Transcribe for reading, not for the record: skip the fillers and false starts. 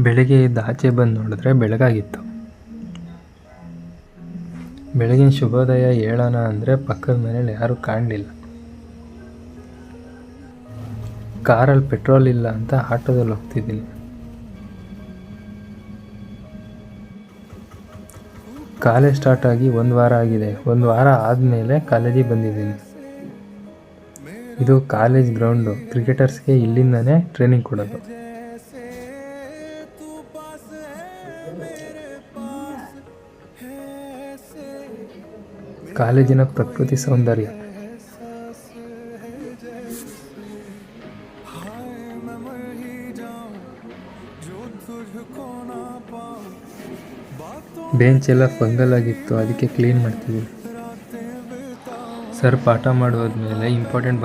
ಬೆಳಿಗ್ಗೆ ಎದ್ದು ಆಚೆ ಬಂದು ನೋಡಿದ್ರೆ ಬೆಳಗಾಗಿತ್ತು. ಬೆಳಗಿನ ಶುಭೋದಯ ಹೇಳೋಣ ಅಂದರೆ ಪಕ್ಕದ ಮನೇಲಿ ಯಾರೂ ಕಾಣಲಿಲ್ಲ. ಕಾರಲ್ಲಿ ಪೆಟ್ರೋಲ್ ಇಲ್ಲ ಅಂತ ಆಟೋದಲ್ಲಿ ಹೋಗ್ತಿದ್ದೀನಿ. ಕಾಲೇಜ್ ಸ್ಟಾರ್ಟ್ ಆಗಿ 1 ವಾರ ಆಗಿದೆ. 1 ವಾರ ಆದಮೇಲೆ ಕಾಲೇಜಿಗೆ ಬಂದಿದ್ದೀನಿ. ಇದು ಕಾಲೇಜ್ ಗ್ರೌಂಡು. ಕ್ರಿಕೆಟರ್ಸ್ಗೆ ಇಲ್ಲಿಂದನೇ ಟ್ರೈನಿಂಗ್ ಕೊಡೋದು. ಕಾಲೇಜಿನ ಪ್ರಕೃತಿ ಸೌಂದರ್ಯ. ಬೆಂಚ್ ಎಲ್ಲ ಫಂಗಲ್ ಆಗಿತ್ತು, ಅದಕ್ಕೆ ಕ್ಲೀನ್ ಮಾಡ್ತಿದ್ವಿ. ಸರ್ ಪಾಠ ಮಾಡೋದ್ಮೇಲೆ ಇಂಪಾರ್ಟೆಂಟ್